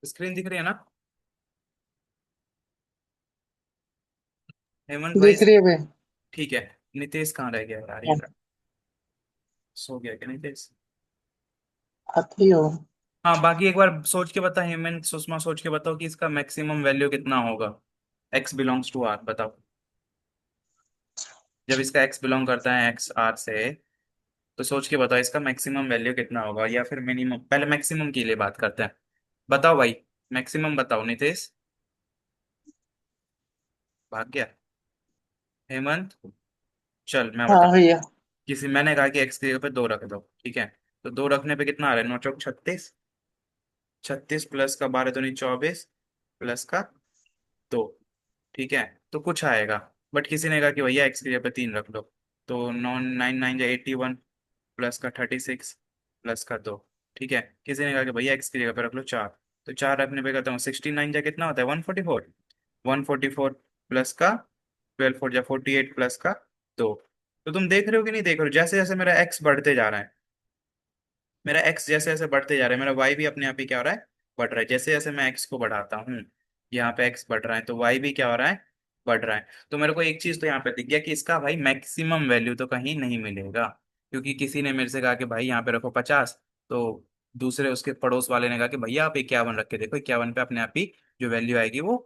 Screen दिख रही है ना? हेमंत भाई। दिख रही है भाई। ठीक है। नितेश कहाँ रह गया यार, ये हाँ, सो गया क्या नितेश? आती हो। हाँ, बाकी एक बार सोच के बता हेमंत, सुषमा, सोच के बताओ कि इसका मैक्सिमम वैल्यू कितना होगा। एक्स बिलोंग्स टू आर, बताओ। जब इसका एक्स बिलोंग करता है एक्स आर से, तो सोच के बताओ इसका मैक्सिमम वैल्यू कितना होगा या फिर मिनिमम। पहले मैक्सिमम के लिए बात करते हैं। बताओ भाई। मैक्सिमम बताओ नितेश। भाग गया हेमंत। चल मैं हाँ बता। भैया। मैंने कहा कि एक्स की जगह पे दो रख दो, ठीक है। तो दो रखने पे कितना आ रहा है? 9 चौक 36। 36 प्लस का 12 दूनी 24 प्लस का दो। ठीक है। तो कुछ आएगा। बट किसी ने कहा कि भैया एक्स की जगह पे 3 रख लो। तो 9 9 9 81 प्लस का 36 प्लस का दो। ठीक है। किसी ने कहा कि भैया एक्स की जगह पे रख लो 4। तो 4 रखने पे कहता हूँ 69 जा कितना होता है? 144। 144 प्लस का 12 4 जा 48 प्लस का दो। तो तुम देख रहे हो कि नहीं देख रहे हो, जैसे जैसे मेरा एक्स बढ़ते जा रहा है, मेरा एक्स जैसे जैसे बढ़ते जा रहा है, मेरा वाई भी अपने आप ही क्या हो रहा है? बढ़ रहा है। जैसे जैसे मैं एक्स को बढ़ाता हूँ, यहाँ पे एक्स बढ़ रहा है, तो वाई भी क्या हो रहा है? बढ़ रहा है। तो मेरे को एक चीज तो यहाँ पे दिख गया कि इसका भाई मैक्सिमम वैल्यू तो कहीं नहीं मिलेगा। क्योंकि किसी ने मेरे से कहा कि भाई यहाँ पे रखो 50। तो दूसरे उसके पड़ोस वाले ने कहा कि भैया आप 51 रख के देखो, 51 पे अपने आप ही जो वैल्यू आएगी वो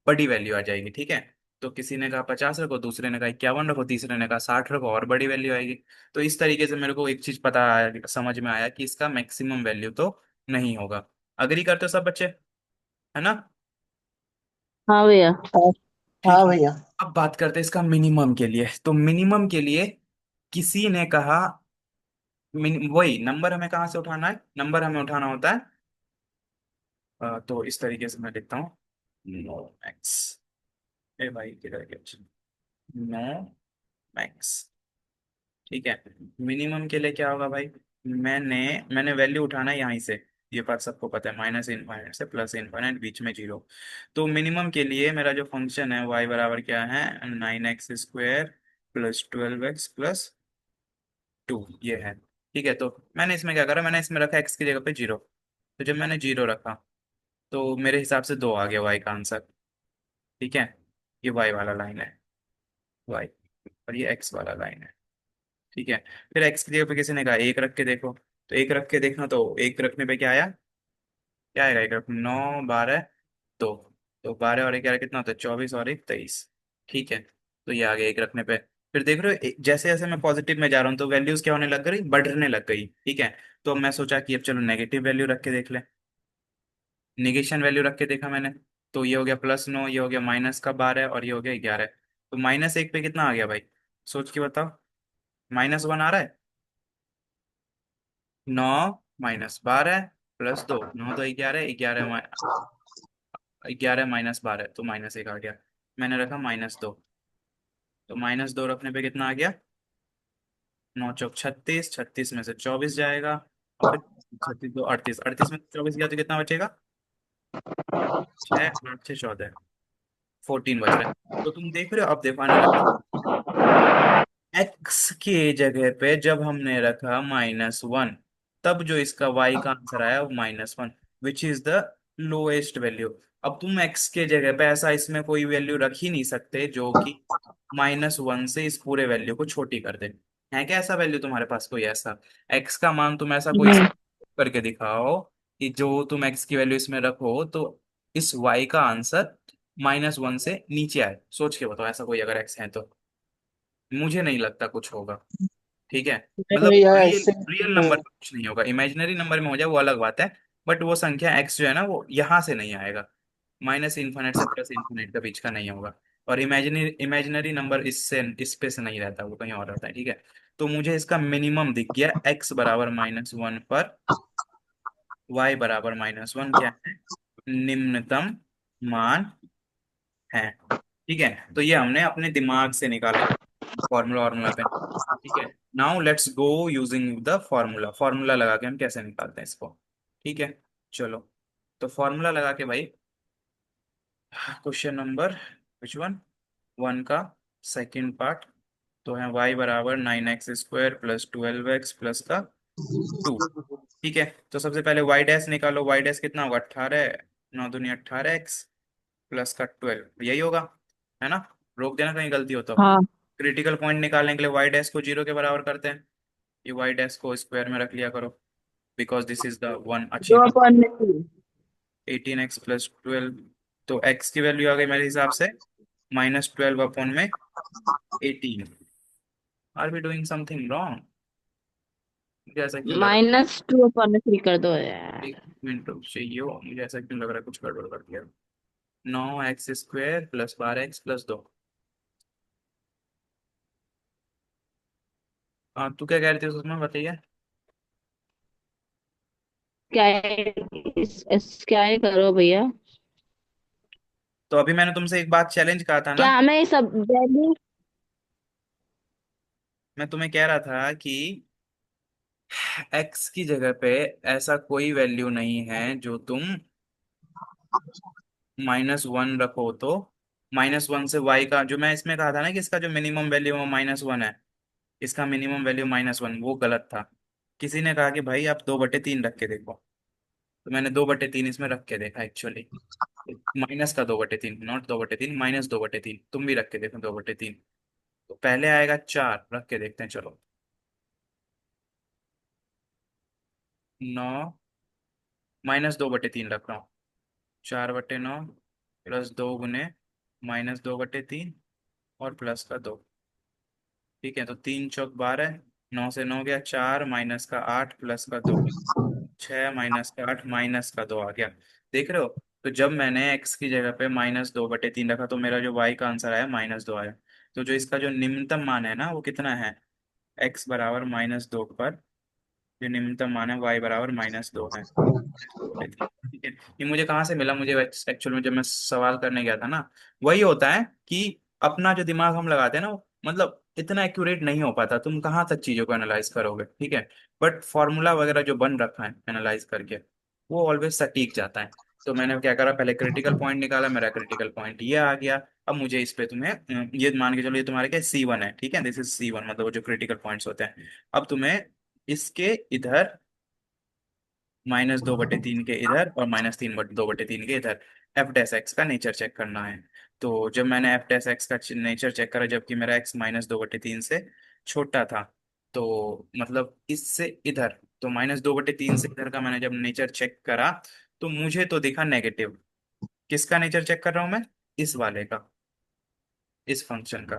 बड़ी वैल्यू आ जाएगी, ठीक है। तो किसी ने कहा 50 रखो, दूसरे ने कहा 51 रखो, तीसरे ने कहा 60 रखो और बड़ी वैल्यू आएगी। तो इस तरीके से मेरे को एक चीज पता आया, समझ में आया कि इसका मैक्सिमम वैल्यू तो नहीं होगा। अग्री करते हो सब बच्चे? है ना? हाँ भैया। हाँ। ठीक हाँ है। भैया। अब बात करते हैं इसका मिनिमम के लिए। तो मिनिमम के लिए किसी ने कहा, वही नंबर हमें कहाँ से उठाना है? नंबर हमें उठाना होता है तो इस तरीके से मैं लिखता हूँ। No max. ए भाई किधर गया? No max. ठीक है। मिनिमम के लिए क्या होगा भाई? मैंने मैंने वैल्यू उठाना है यहाँ से। ये बात सबको पता है, माइनस इनफाइनाइट से प्लस इनफाइनाइट, बीच में जीरो। तो मिनिमम के लिए मेरा जो फंक्शन है y बराबर क्या है? 9x² प्लस 12x प्लस 2, ये है। ठीक है। तो मैंने इसमें क्या करा, मैंने इसमें रखा x की जगह पे जीरो। तो जब मैंने जीरो रखा, तो मेरे हिसाब से दो आ गया y का आंसर। ठीक है। ये y वाला लाइन है, y। और ये x वाला लाइन है। ठीक है। फिर एक्स की जगह पे किसी ने कहा एक रख के देखो। तो एक रख के देखना, तो एक रखने पे क्या आया? क्या आएगा एक रख? 9 12 दो। तो 12 और 11 कितना होता है? 24 और 1 23। ठीक है। तो ये आ गया एक रखने पे। फिर देख रहे हो जैसे जैसे मैं पॉजिटिव में जा रहा हूँ तो वैल्यूज क्या होने लग गई? बढ़ने लग गई। ठीक है। तो मैं सोचा कि अब चलो नेगेटिव वैल्यू रख के देख ले। निगेशन वैल्यू रख के देखा मैंने। तो ये हो गया +9, ये हो गया -का 12 और ये हो गया 11। तो -1 पे कितना आ गया भाई? सोच के बताओ। -1 आ रहा है। 9 - 12 प्लस दो, 9 2 11, 11 -12 तो -1 आ गया। मैंने रखा -2। तो -2 रखने पे कितना आ गया? 9 चौक 36, 36 में से 24 जाएगा। और फिर 36 2 38, 38 में से 24 गया तो कितना बचेगा? 6 8 6 14, 14 बच रहा है। तो तुम देख रहे हो, अब देखो एनालाइज। एक्स के जगह पे जब हमने रखा -1, तब जो इसका वाई का आंसर आया वो -1, which is the lowest value. अब तुम एक्स के जगह पे ऐसा इसमें कोई वैल्यू रख ही नहीं सकते जो कि -1 से इस पूरे वैल्यू को छोटी कर दे। है क्या ऐसा वैल्यू तुम्हारे पास कोई ऐसा? एक्स का मान तुम ऐसा कोई नहीं। करके दिखाओ कि जो तुम एक्स की वैल्यू इसमें रखो तो इस वाई का आंसर -1 से नीचे आए। सोच के बताओ ऐसा कोई अगर एक्स है तो। मुझे नहीं लगता कुछ होगा। ठीक है। नहीं मतलब भैया, रियल ऐसे रियल नहीं नंबर है। में कुछ नहीं होगा, इमेजिनरी नंबर में हो जाए वो अलग बात है। बट वो संख्या एक्स जो है ना वो यहाँ से नहीं आएगा। माइनस इन्फिनिट से प्लस इन्फिनिट के बीच का नहीं होगा। और इमेजिनरी इमेजिनरी नंबर इससे इस पे से नहीं रहता, वो कहीं और रहता है। ठीक है। तो मुझे इसका मिनिमम दिख गया x बराबर -1 पर y बराबर -1 क्या है? निम्नतम मान है। ठीक है। तो ये हमने अपने दिमाग से निकाले फॉर्मूला फॉर्मूला पे। ठीक है। Now let's go using the formula. Formula लगा के हम कैसे निकालते हैं इसको? ठीक है। चलो। तो फॉर्मूला लगा के भाई, क्वेश्चन नंबर विच वन? 1 का सेकंड पार्ट। तो है y बराबर 9x² प्लस 12x प्लस का 2। ठीक है। तो सबसे पहले y डैश निकालो। y डैश कितना होगा? 18 नौ दूनी 18x प्लस का 12, यही होगा, है ना? रोक देना कहीं गलती हो तो। हाँ। क्रिटिकल पॉइंट निकालने के लिए वाई डैश को जीरो के बराबर करते हैं। ये वाई डैश को स्क्वायर में रख लिया करो, because this is the one दो अचीव। अपॉन में थ्री। 18x+12, तो x की वैल्यू आ गई मेरे हिसाब से -12/18। Are we doing something wrong? मुझे ऐसा क्यों लग रहा -2 अपॉन में थ्री कर दो है? एक यार। मिनट रुक चाहिए, मुझे ऐसा क्यों लग रहा है कुछ गड़बड़ कर दिया। 9x² + 12x+2। हाँ, तू क्या कह रही थी उसमें, बताइए। क्या है क्या है करो भैया। तो अभी मैंने तुमसे एक बात चैलेंज कहा था ना। क्या हमें सब वैल्यू। मैं तुम्हें कह रहा था कि x की जगह पे ऐसा कोई वैल्यू नहीं है जो तुम -1 रखो तो -1 से y का, जो मैं इसमें कहा था ना कि इसका जो मिनिमम वैल्यू है वो -1 है, इसका मिनिमम वैल्यू -1, वो गलत था। किसी ने कहा कि भाई आप 2/3 रख के देखो, तो मैंने 2/3 इसमें रख के देखा एक्चुअली। माइनस का 2/3, नॉट 2/3, -2/3, तुम भी रख के देखो 2/3। तो पहले आएगा 4, रख के देखते हैं चलो। 9, -2/3 रख रहा हूँ। 4/9 +2 -2/3 और प्लस का 2। ठीक है, तो 3 × 4 = 12, 9 से 9 गया 4, माइनस का 8 प्लस का 2, 6, माइनस का 8 माइनस का 2 आ गया। देख रहे हो? तो जब मैंने x की जगह पे -2/3 रखा तो मेरा जो y का आंसर आया -2 आया। तो जो इसका जो निम्नतम मान है ना वो कितना है, x बराबर -2 पर जो निम्नतम मान है y बराबर -2 है। ठीक है, ये मुझे कहाँ से मिला, मुझे एक्चुअल में जब मैं सवाल करने गया था ना, वही होता है कि अपना जो दिमाग हम लगाते हैं ना मतलब इतना एक्यूरेट नहीं हो पाता, तुम कहाँ तक चीजों को एनालाइज करोगे, ठीक है। बट फॉर्मूला वगैरह जो बन रखा है एनालाइज करके, वो ऑलवेज सटीक जाता है। तो मैंने क्या करा, पहले क्रिटिकल पॉइंट निकाला, मेरा क्रिटिकल पॉइंट ये आ गया। अब मुझे इस पे तुम्हें ये मान के चलो, ये तुम्हारे क्या C1 है, ठीक है, दिस इज C1, मतलब वो जो क्रिटिकल पॉइंट्स होते हैं। अब तुम्हें इसके इधर -2/3 के इधर और -2/3 के इधर f डैश x का नेचर चेक करना है। तो जब मैंने f डैश x का नेचर चेक करा, जबकि मेरा x -2/3 से छोटा था, तो मतलब इससे इधर, तो -2/3 से इधर का मैंने जब नेचर चेक करा, तो मुझे तो दिखा नेगेटिव। किसका नेचर चेक कर रहा हूं मैं? इस वाले का, इस फंक्शन का।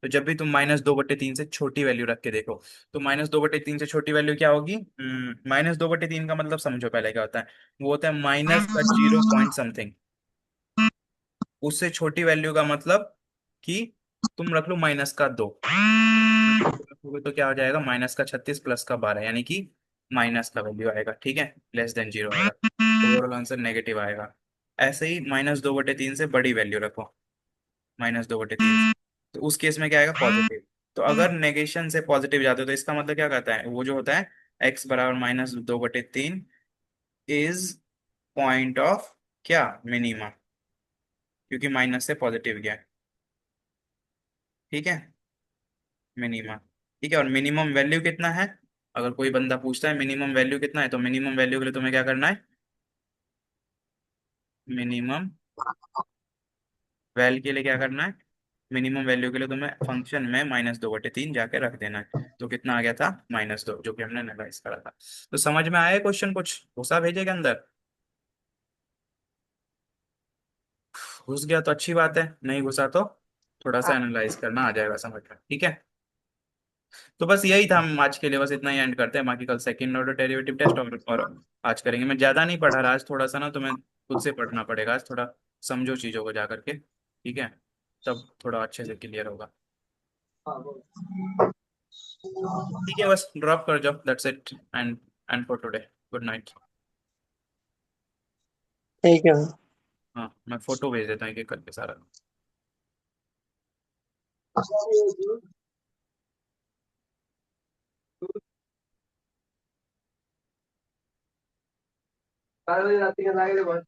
तो जब भी तुम -2/3 से छोटी वैल्यू रख के देखो, तो -2/3 से छोटी वैल्यू क्या होगी? -2/3 का मतलब समझो पहले क्या होता है। वो होता है माइनस का 0 पॉइंट समथिंग। उससे छोटी वैल्यू का मतलब कि तुम रख लो -2। रखोगे तो क्या हो जाएगा, -36 प्लस का 12, यानी कि माइनस का वैल्यू आएगा, ठीक है, <<0 आएगा। ओवरऑल आंसर नेगेटिव आएगा। ऐसे ही -2/3 से बड़ी वैल्यू रखो, -2/3, तो उस केस में क्या आएगा, पॉजिटिव। तो अगर नेगेशन से पॉजिटिव जाते हो तो इसका मतलब क्या कहता है, वो जो होता है x बराबर -2/3 इज पॉइंट ऑफ क्या, मिनिमा, क्योंकि माइनस से पॉजिटिव गया है, ठीक है, मिनिमा। ठीक है, और मिनिमम वैल्यू कितना है? अगर कोई बंदा पूछता है मिनिमम वैल्यू कितना है, तो मिनिमम वैल्यू के लिए तुम्हें क्या करना है, मिनिमम वैल्यू के लिए क्या करना है, मिनिमम वैल्यू के लिए तुम्हें फंक्शन में -2/3 जाके रख देना है। तो कितना आ गया था, -2, जो कि हमने एनालाइज करा था। तो समझ में आया क्वेश्चन, कुछ घुसा भेजे के अंदर? घुस गया तो अच्छी बात है, नहीं घुसा तो थोड़ा सा एनालाइज करना आ जाएगा समझ में, ठीक है। तो बस यही था, हम आज के लिए बस इतना ही एंड करते हैं, बाकी कल सेकंड ऑर्डर डेरिवेटिव टेस्ट और आज करेंगे। मैं ज्यादा नहीं पढ़ा रहा आज, थोड़ा सा ना तुम्हें खुद से पढ़ना पड़ेगा आज थोड़ा, समझो चीजों को जा करके, ठीक है, तब थोड़ा अच्छे से क्लियर होगा। ठीक है, बस ड्रॉप कर जाओ, that's it, and for today, good night. ठीक है। हाँ, मैं फोटो भेज देता हूँ एक एक करके सारा।